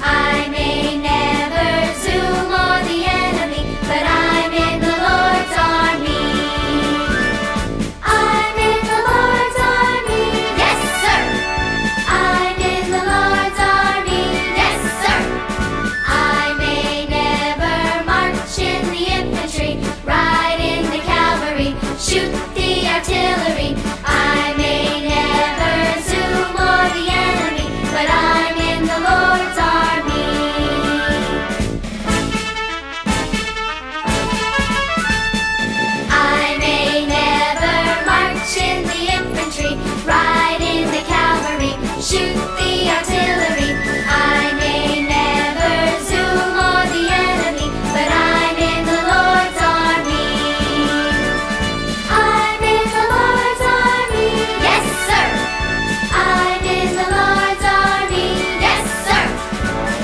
I may never zoom on the enemy, but I'm in the Lord's army. I'm in the Lord's army, yes sir. I'm in the Lord's army, yes sir. I may never march in the infantry, ride in the cavalry, shoot the artillery. I may never zoom on the enemy, but I'm in the Lord's army. I may never march in the infantry, ride in the cavalry, shoot the artillery. I may never zoom on the enemy, but I'm in the Lord's army. I'm in the Lord's army, yes sir. I'm in the Lord's army, yes sir.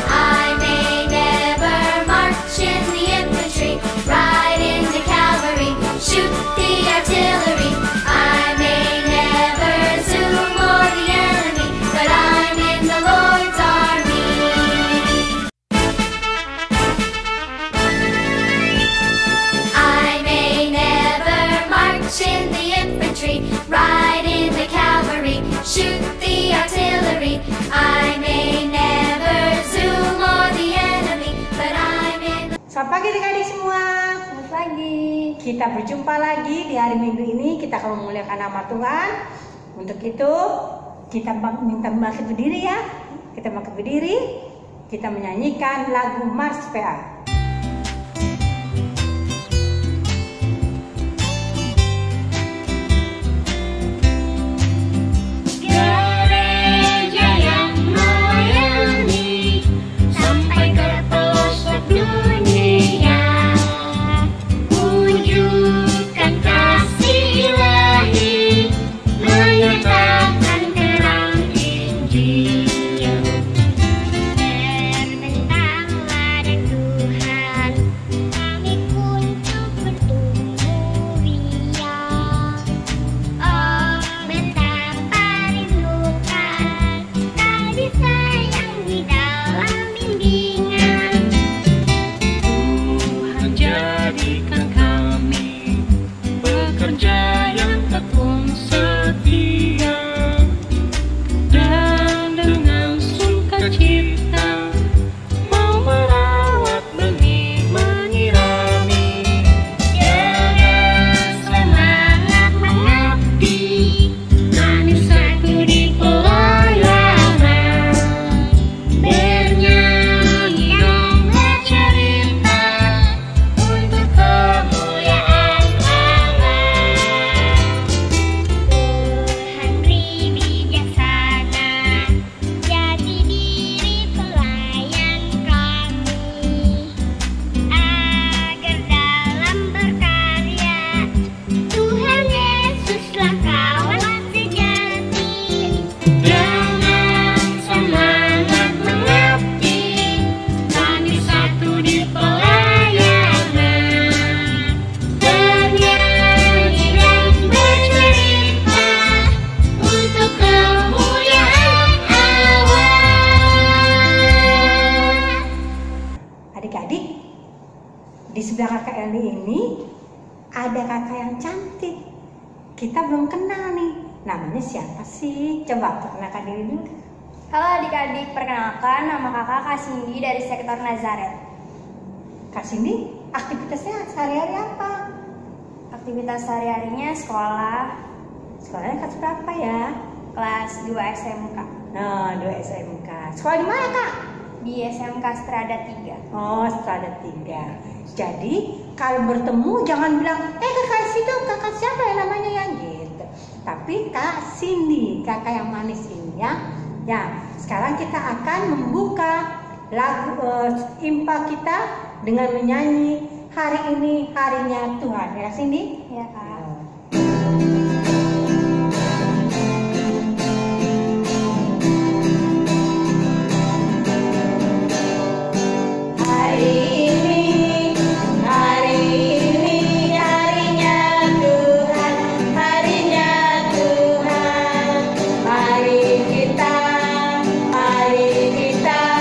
I may never march in the infantry, ride in the cavalry, shoot the artillery. I may never zoom on the enemy, but I'm in the Lord's army. I may never march in the infantry, ride in the cavalry, shoot the artillery. I may never zoom on the enemy, but I'm in the... Selamat pagi adik-adik semua. Selamat pagi. Kita berjumpa lagi di hari Minggu ini. Kita akan memuliakan nama Tuhan. Untuk itu kita minta bangkit berdiri ya. Kita bangkit berdiri. Kita menyanyikan lagu Mars PA. Gereja yang melayani sampai ke pelosok dunia, wujudkan kasih ilahi, menyatakan terang Injil. Berbentanglah dan Tuhan, kami untuk bertumbuh riang. Oh, betapa rindukan kasih sayang di dalam bimbingan. Tuhan jadikan kami pekerja yang tekun setia, dan dengan sukacita mau merawat benih menyirami. Dengan semangat mengabdi, kami satu di pelayanan, bernyanyi dan bercerita untuk kemuliaan Allah. Tuhan beri bijaksana, jati diri pelayan kami, agar dalam berkarya Tuhan Yesuslah kawan sejati. Dengan semangat mengabdi, kami satu di pelayanan, bernyanyi dan bercerita untuk kemuliaan Allah. Adik-adik, di sebelah kakak Eli ini ada kakak yang cantik. Kita belum kenal nih. Namanya siapa sih? Coba perkenalkan diri dulu. Halo adik-adik, perkenalkan nama kakak Kak Cindy dari sektor Nazaret. Kak Cindy, aktivitasnya sehari-hari apa? Aktivitas sehari-harinya sekolah, Sekolahnya kelas berapa ya? kelas 2 SMK. Nah, 2 SMK. Sekolah di mana, Kak? Di SMK Strada 3. Oh, setelah ada 3. Jadi, kalau bertemu jangan bilang, kakak situ, kakak siapa ya namanya ya? Gitu. Tapi Kak Cindy, kakak yang manis ini ya. Ya, sekarang kita akan membuka lagu impa kita dengan menyanyi hari ini harinya Tuhan. Ya, Cindy? Ya Kak. Mari kita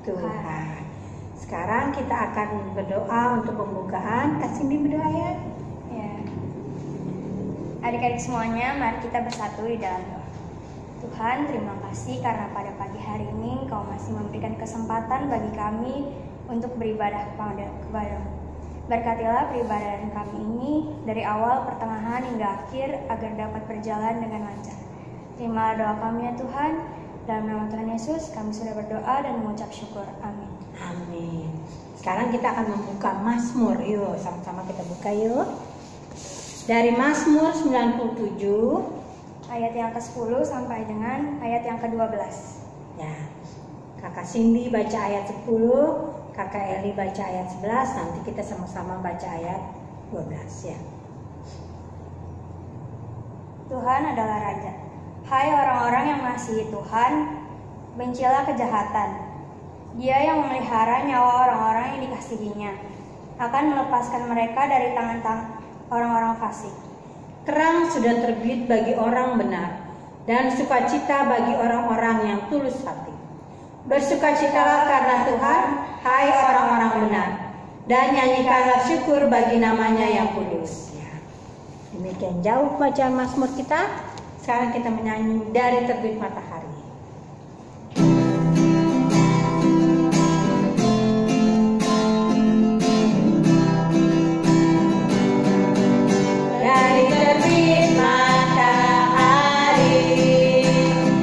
Tuhan. Sekarang kita akan berdoa untuk pembukaan. Kak Cindy berdoa ya. Ya. Adik-adik semuanya, mari kita bersatu di dalam doa. Tuhan, terima kasih karena pada pagi hari ini Engkau masih memberikan kesempatan bagi kami untuk beribadah kepadamu. Berkatilah peribadahan kami ini dari awal, pertengahan, hingga akhir agar dapat berjalan dengan lancar. Terimalah doa kami ya Tuhan. Dalam nama Tuhan Yesus kami sudah berdoa dan mengucap syukur. Amin. Amin. Sekarang kita akan membuka Mazmur. Yuk, sama-sama kita buka yuk. Dari Mazmur 97 Ayat yang ke-10 sampai dengan ayat yang ke-12. ya. Kakak Cindy baca ayat 10, Kakak Eli baca ayat 11, nanti kita sama-sama baca ayat 12 ya. Tuhan adalah Raja. Hai orang-orang yang mengasihi Tuhan, bencilah kejahatan. Dia yang memelihara nyawa orang-orang yang dikasihinya, akan melepaskan mereka dari tangan orang-orang fasik. Terang sudah terbit bagi orang benar, dan sukacita bagi orang-orang yang tulus hati. Bersukacitalah karena Tuhan, hai orang-orang benar, dan nyanyikanlah syukur bagi namanya yang kudus. Ya. Demikian jauh bacaan Mazmur kita. Sekarang kita menyanyi dari terbit matahari. Dari terbit matahari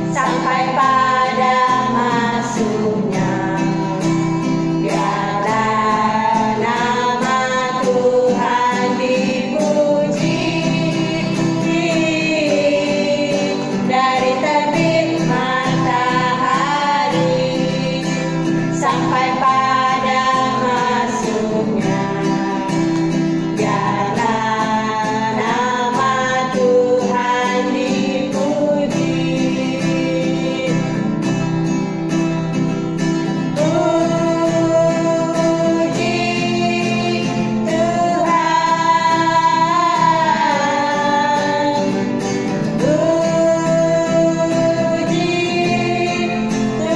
sampai pada masuknya, biarlah nama Tuhan dipuji. Dari terbit matahari sampai pada masuknya, biarlah nama Tuhan dipuji. Puji Tuhan, puji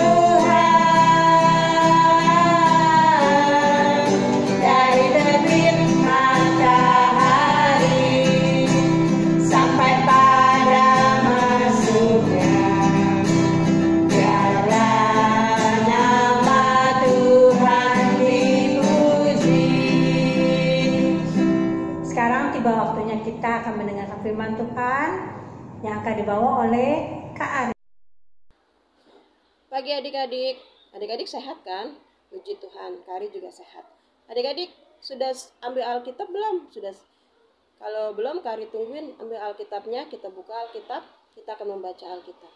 Tuhan. Dari terbit matahari sampai pada masuknya, biarlah nama Tuhan dipuji. Sekarang tiba waktunya kita akan mendengarkan firman Tuhan yang akan dibawa oleh Kak Ari. Pagi adik-adik, adik-adik sehat kan? Puji Tuhan, Kari juga sehat. Adik-adik sudah ambil Alkitab belum? Sudah. Kalau belum, Kari tungguin ambil Alkitabnya, kita buka Alkitab, kita akan membaca Alkitab.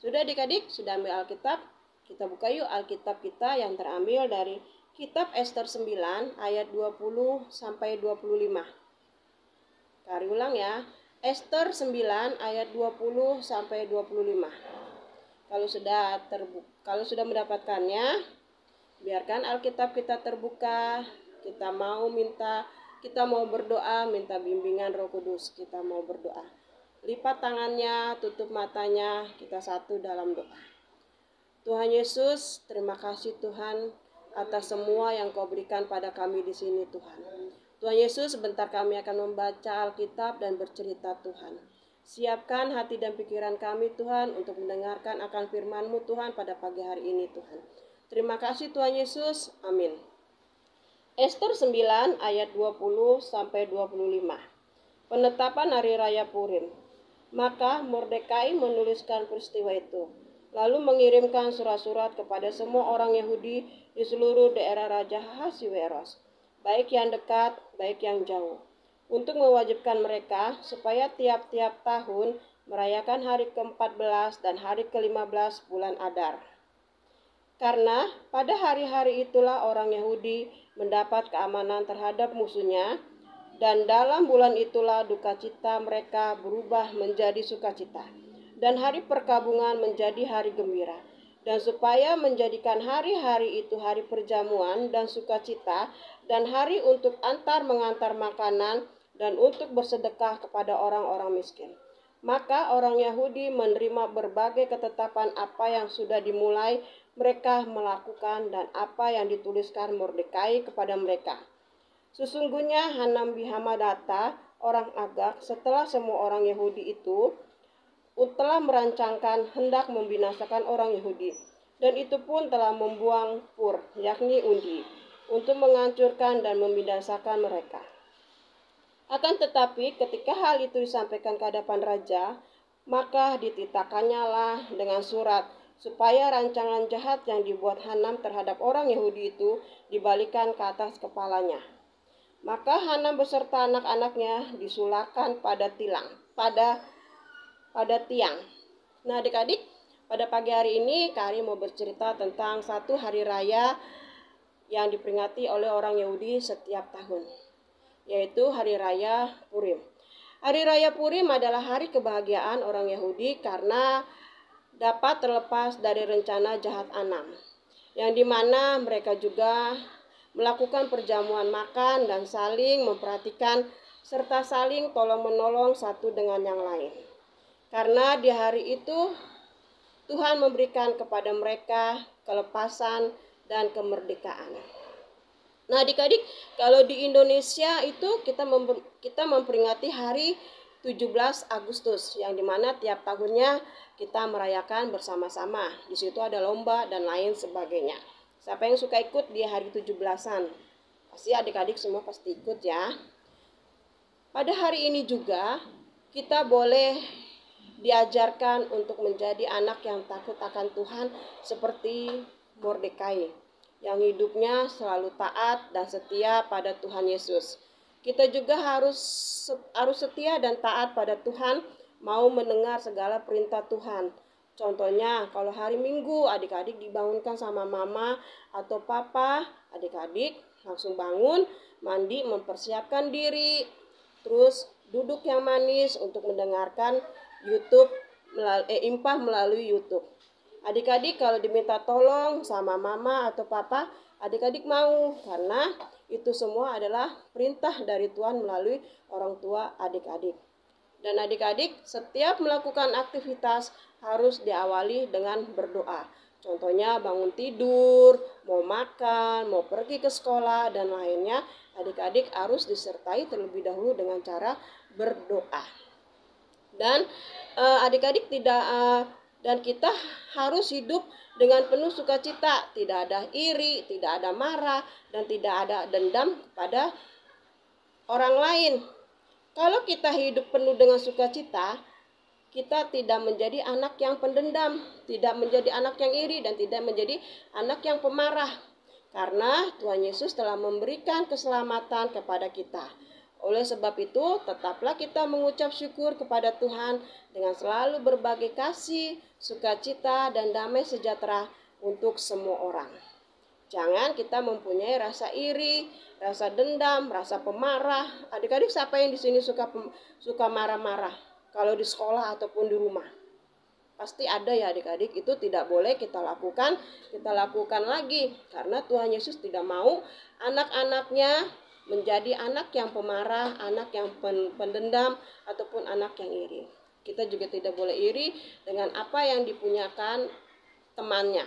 Sudah adik-adik, sudah ambil Alkitab? Kita buka yuk Alkitab kita yang terambil dari Kitab Ester 9 ayat 20 sampai 25. Kari ulang ya. Ester 9 ayat 20 sampai 25. Kalau sudah mendapatkannya, biarkan Alkitab kita terbuka. Kita mau berdoa, minta bimbingan Roh Kudus. Kita mau berdoa. Lipat tangannya, tutup matanya, kita satu dalam doa. Tuhan Yesus, terima kasih Tuhan atas semua yang Kau berikan pada kami di sini Tuhan. Tuhan Yesus, sebentar kami akan membaca Alkitab dan bercerita Tuhan. Siapkan hati dan pikiran kami Tuhan untuk mendengarkan akan firman-Mu Tuhan pada pagi hari ini Tuhan. Terima kasih Tuhan Yesus. Amin. Ester 9 ayat 20 sampai 25. Penetapan hari raya Purim. Maka Mordekai menuliskan peristiwa itu, lalu mengirimkan surat-surat kepada semua orang Yahudi di seluruh daerah Raja Ahasiweros, baik yang dekat, baik yang jauh, untuk mewajibkan mereka supaya tiap-tiap tahun merayakan hari ke-14 dan hari ke-15 bulan Adar. Karena pada hari-hari itulah orang Yahudi mendapat keamanan terhadap musuhnya, dan dalam bulan itulah duka cita mereka berubah menjadi sukacita, dan hari perkabungan menjadi hari gembira. Dan supaya menjadikan hari-hari itu hari perjamuan dan sukacita, dan hari untuk antar mengantar makanan, dan untuk bersedekah kepada orang-orang miskin. Maka orang Yahudi menerima berbagai ketetapan apa yang sudah dimulai mereka melakukan dan apa yang dituliskan Mordekai kepada mereka. Sesungguhnya Hanam Bihamadata, orang Agag, setelah semua orang Yahudi itu telah merancangkan hendak membinasakan orang Yahudi, dan itu pun telah membuang pur, yakni undi, untuk menghancurkan dan membinasakan mereka. Akan tetapi ketika hal itu disampaikan ke hadapan raja, maka dititahkannya lah dengan surat supaya rancangan jahat yang dibuat Hanam terhadap orang Yahudi itu dibalikan ke atas kepalanya. Maka Hanam beserta anak-anaknya disulahkan pada tiang. Nah, adik-adik, pada pagi hari ini Kari mau bercerita tentang satu hari raya yang diperingati oleh orang Yahudi setiap tahun, yaitu Hari Raya Purim. Hari Raya Purim adalah hari kebahagiaan orang Yahudi karena dapat terlepas dari rencana jahat Hanam, yang dimana mereka juga melakukan perjamuan makan dan saling memperhatikan serta saling tolong-menolong satu dengan yang lain. Karena di hari itu Tuhan memberikan kepada mereka kelepasan dan kemerdekaan. Nah, adik-adik, kalau di Indonesia itu kita memperingati hari 17 Agustus, yang dimana tiap tahunnya kita merayakan bersama-sama. Di situ ada lomba dan lain sebagainya. Siapa yang suka ikut di hari 17-an? Pasti adik-adik semua pasti ikut ya. Pada hari ini juga kita boleh diajarkan untuk menjadi anak yang takut akan Tuhan seperti Mordekai, yang hidupnya selalu taat dan setia pada Tuhan Yesus. Kita juga harus setia dan taat pada Tuhan, mau mendengar segala perintah Tuhan. Contohnya, kalau hari Minggu adik-adik dibangunkan sama mama atau papa, adik-adik langsung bangun, mandi, mempersiapkan diri, terus duduk yang manis untuk mendengarkan Impah melalui YouTube. Adik-adik kalau diminta tolong sama mama atau papa, adik-adik mau, karena itu semua adalah perintah dari Tuhan melalui orang tua adik-adik. Dan adik-adik setiap melakukan aktivitas harus diawali dengan berdoa. Contohnya bangun tidur, mau makan, mau pergi ke sekolah, dan lainnya, adik-adik harus disertai terlebih dahulu dengan cara berdoa. Dan adik-adik dan kita harus hidup dengan penuh sukacita, tidak ada iri, tidak ada marah, dan tidak ada dendam kepada orang lain. Kalau kita hidup penuh dengan sukacita, kita tidak menjadi anak yang pendendam, tidak menjadi anak yang iri, dan tidak menjadi anak yang pemarah. Karena Tuhan Yesus telah memberikan keselamatan kepada kita. Oleh sebab itu, tetaplah kita mengucap syukur kepada Tuhan dengan selalu berbagi kasih, sukacita, dan damai sejahtera untuk semua orang. Jangan kita mempunyai rasa iri, rasa dendam, rasa pemarah. Adik-adik, siapa yang di sini suka marah-marah? Kalau di sekolah ataupun di rumah, pasti ada ya adik-adik. Itu tidak boleh kita lakukan lagi, karena Tuhan Yesus tidak mau anak-anaknya menjadi anak yang pemarah, anak yang pendendam, ataupun anak yang iri. Kita juga tidak boleh iri dengan apa yang dipunyakan temannya.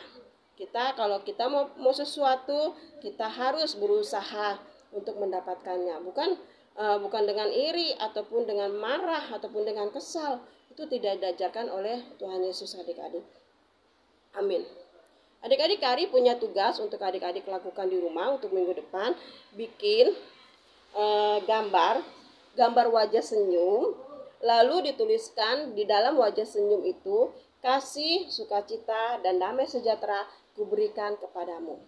Kalau kita mau sesuatu, kita harus berusaha untuk mendapatkannya. Bukan dengan iri, ataupun dengan marah, ataupun dengan kesal. Itu tidak diajarkan oleh Tuhan Yesus, adik-adik. Amin. Adik-adik, Kari punya tugas untuk adik-adik lakukan di rumah untuk minggu depan. Bikin gambar wajah senyum, lalu dituliskan di dalam wajah senyum itu, kasih, sukacita, dan damai sejahtera kuberikan kepadamu.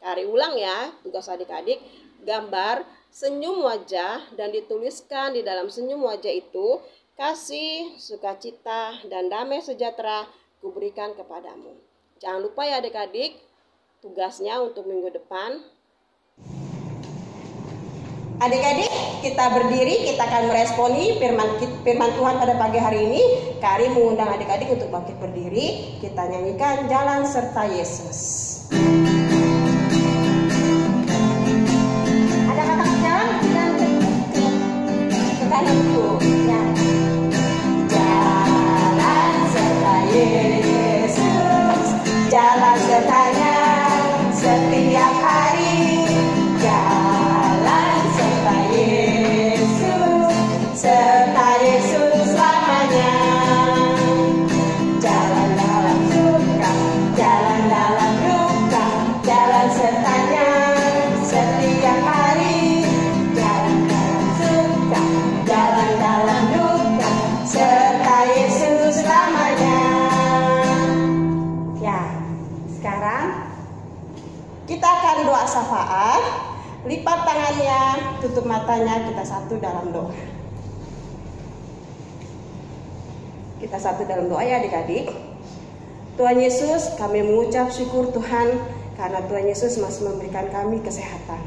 Kari ulang ya tugas adik-adik, gambar senyum wajah dan dituliskan di dalam senyum wajah itu, kasih, sukacita, dan damai sejahtera kuberikan kepadamu. Jangan lupa ya adik-adik, tugasnya untuk minggu depan. Adik-adik, kita berdiri, kita akan meresponi firman Tuhan pada pagi hari ini. Kari mengundang adik-adik untuk bangkit berdiri. Kita nyanyikan Jalan Serta Yesus. Ada kata jalan, ke kanan dulu. Ya. Jalan jalan sertanya setiap hari. Jalan serta Yesus selamanya. Jalan dalam suka, jalan dalam duka, jalan sertanya setiap hari. Jalan dalam suka, jalan dalam duka, serta Yesus selamanya. Ya, sekarang kita akan doa syafaat. Lipat tangannya, tutup matanya, kita satu dalam doa. Kita satu dalam doa ya adik-adik. Tuhan Yesus, kami mengucap syukur Tuhan karena Tuhan Yesus masih memberikan kami kesehatan.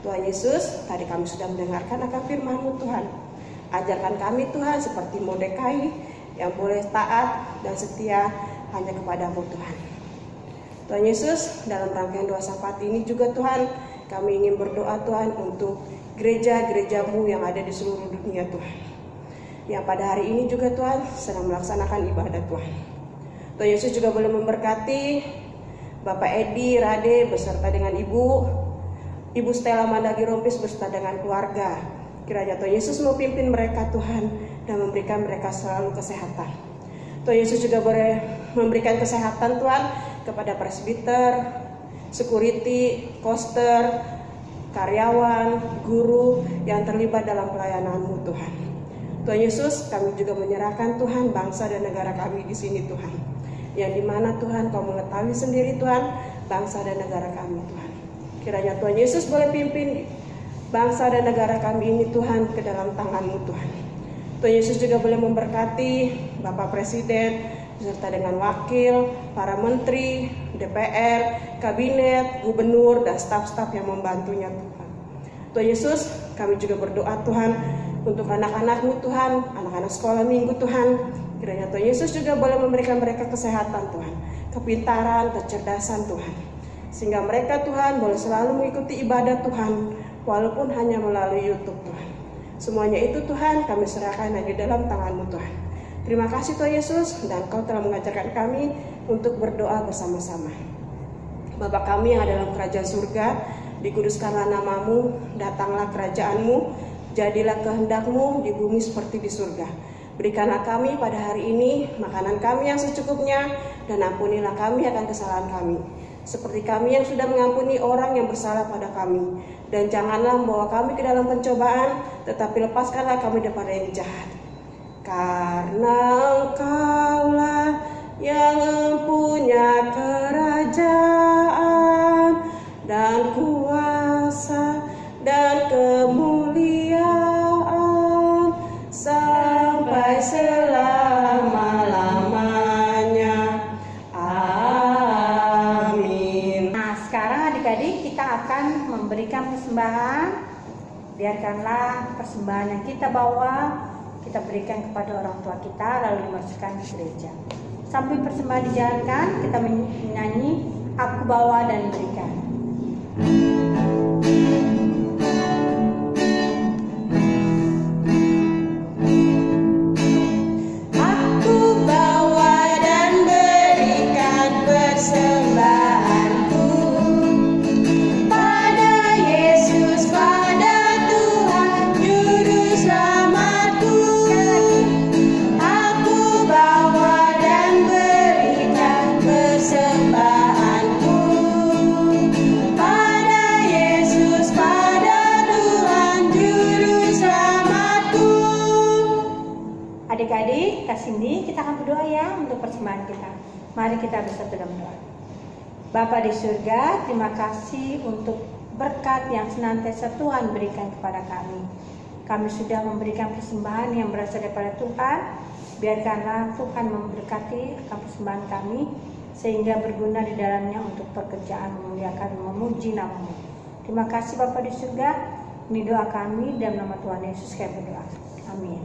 Tuhan Yesus, tadi kami sudah mendengarkan akan firman-Mu Tuhan. Ajarkan kami Tuhan seperti Mordekai yang boleh taat dan setia hanya kepadamu Tuhan. Tuhan Yesus, dalam rangkaian doa syafaat ini juga Tuhan, kami ingin berdoa Tuhan untuk gereja-gereja-Mu yang ada di seluruh dunia Tuhan. Yang pada hari ini juga Tuhan sedang melaksanakan ibadah Tuhan. Tuhan Yesus juga boleh memberkati Bapak Edi, Rade beserta dengan Ibu Stella Mandagi Rompis beserta dengan keluarga. Kiranya Tuhan Yesus memimpin mereka Tuhan dan memberikan mereka selalu kesehatan. Tuhan Yesus juga boleh memberikan kesehatan Tuhan kepada presbiter, security, koster, karyawan, guru yang terlibat dalam pelayanan-Mu Tuhan. Tuhan Yesus, kami juga menyerahkan Tuhan bangsa dan negara kami di sini Tuhan. Yang dimana Tuhan Kau mengetahui sendiri Tuhan bangsa dan negara kami Tuhan. Kiranya Tuhan Yesus boleh pimpin bangsa dan negara kami ini Tuhan ke dalam tangan-Mu Tuhan. Tuhan Yesus juga boleh memberkati Bapak Presiden beserta dengan wakil, para menteri, DPR, kabinet, gubernur, dan staf-staf yang membantunya Tuhan. Tuhan Yesus, kami juga berdoa Tuhan untuk anak-anak-Mu Tuhan, anak-anak sekolah minggu Tuhan. Kiranya Tuhan Yesus juga boleh memberikan mereka kesehatan Tuhan, kepintaran, kecerdasan Tuhan. Sehingga mereka Tuhan boleh selalu mengikuti ibadah Tuhan, walaupun hanya melalui YouTube Tuhan. Semuanya itu Tuhan kami serahkan di dalam tangan-Mu Tuhan. Terima kasih Tuhan Yesus, dan Kau telah mengajarkan kami untuk berdoa bersama-sama. Bapa kami yang ada dalam kerajaan surga, dikuduskanlah nama-Mu, datanglah kerajaan-Mu, jadilah kehendak-Mu di bumi seperti di surga. Berikanlah kami pada hari ini makanan kami yang secukupnya, dan ampunilah kami akan kesalahan kami, seperti kami yang sudah mengampuni orang yang bersalah pada kami. Dan janganlah membawa kami ke dalam pencobaan, tetapi lepaskanlah kami daripada yang jahat. Karena Engkaulah yang mempunyai kerajaan dan kuasa dan kemuliaan sampai selama-lamanya. Amin. Nah, sekarang adik-adik kita akan memberikan persembahan. Biarkanlah persembahan yang kita bawa kita berikan kepada orang tua kita, lalu dimasukkan ke gereja. Sambil persembahan dijalankan, kita menyanyi Aku Bawa dan Berikan. Aku bawa dan berikan persembahanku pada Yesus, pada Tuhan Juru Selamatku. Aku bawa dan berikan persembahanku pada Yesus, pada Tuhan Juru Selamatku. Adik-adik, Kak Cindy, kita akan berdoa ya untuk persembahan kita. Mari kita bersatu dalam doa. Bapa di surga, terima kasih untuk berkat yang senantiasa Tuhan berikan kepada kami. Kami sudah memberikan persembahan yang berasal daripada Tuhan. Biarkanlah Tuhan memberkati akan persembahan kami, sehingga berguna di dalamnya untuk pekerjaan memuliakan memuji nama-Mu. Terima kasih Bapa di surga. Ini doa kami dalam nama Tuhan Yesus kami berdoa. Amin.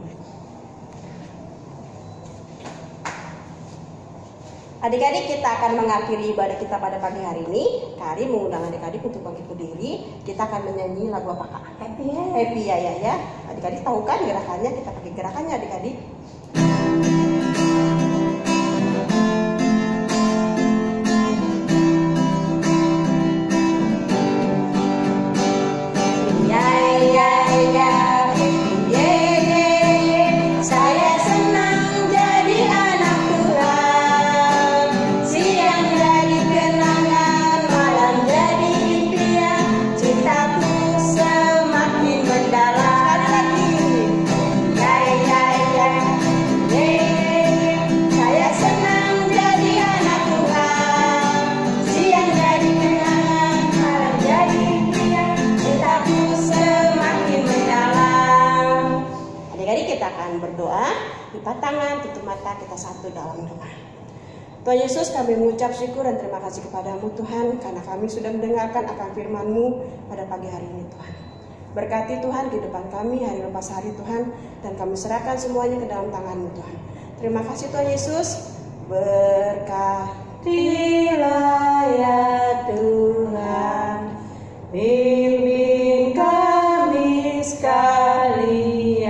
Adik-adik, kita akan mengakhiri ibadah kita pada pagi hari ini. Kari mengundang adik-adik untuk bangkit berdiri. Kita akan menyanyi lagu apa Kak? Happy ya. Happy ya. Adik-adik tahu kan gerakannya? Kita pakai gerakannya adik-adik. angkat tangan, tutup mata, kita satu dalam doa. Tuhan Yesus, kami mengucap syukur dan terima kasih kepadamu Tuhan, karena kami sudah mendengarkan akan firman-Mu pada pagi hari ini Tuhan. Berkati Tuhan kehidupan kami hari lepas hari Tuhan, dan kami serahkan semuanya ke dalam tangan-Mu Tuhan. Terima kasih Tuhan Yesus, berkatilah ya Tuhan, bimbing kami sekalian.